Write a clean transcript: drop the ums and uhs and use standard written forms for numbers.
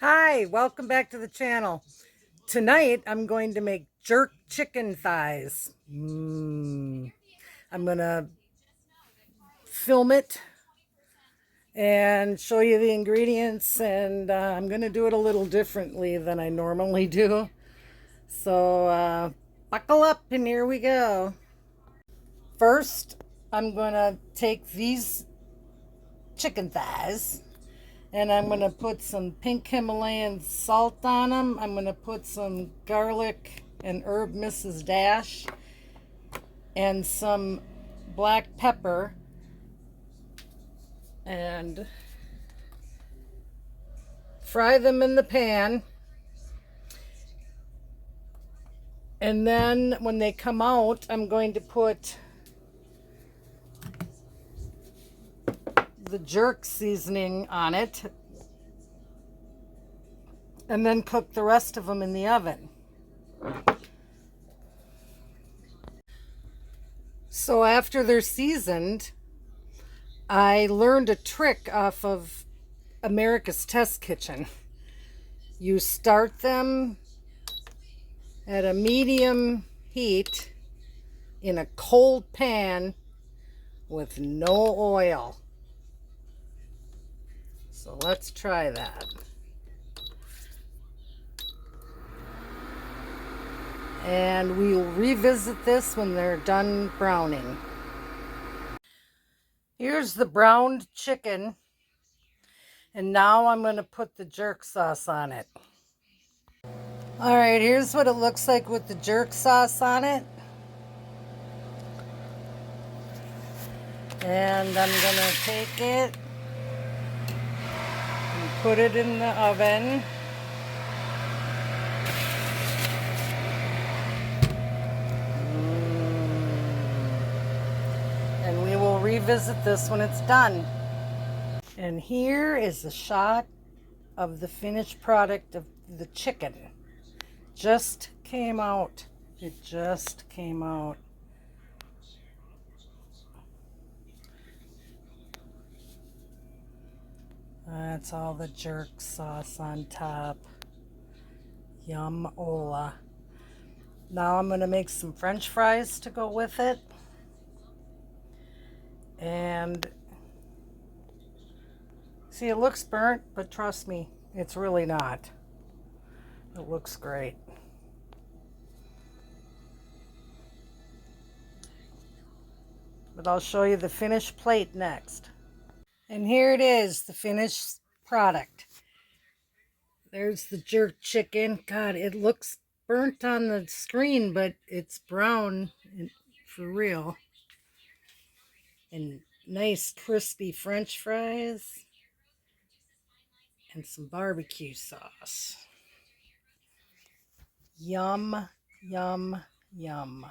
Hi, welcome back to the channel. Tonight I'm going to make jerk chicken thighs. I'm going to film it and show you the ingredients, and I'm going to do it a little differently than I normally do. So buckle up and here we go. First, I'm going to take these chicken thighs and I'm going to put some pink Himalayan salt on them. I'm going to put some garlic and herb Mrs. Dash and some black pepper and fry them in the pan. And then when they come out, I'm going to put the jerk seasoning on it and then cook the rest of them in the oven. So after they're seasoned, I learned a trick off of America's Test Kitchen. You start them at a medium heat in a cold pan with no oil. So let's try that. And we'll revisit this when they're done browning. Here's the browned chicken. And now I'm going to put the jerk sauce on it. All right, here's what it looks like with the jerk sauce on it. And I'm going to take it and put it in the oven. And we will revisit this when it's done. And here is a shot of the finished product of the chicken. Just came out. It just came out. That's all the jerk sauce on top. Yum-ola. Now I'm going to make some French fries to go with it. And see, it looks burnt, but trust me, it's really not. It looks great. But I'll show you the finished plate next. And here it is, the finished product. There's the jerk chicken. God, it looks burnt on the screen, but it's brown for real. And nice crispy French fries. And some barbecue sauce. Yum, yum, yum.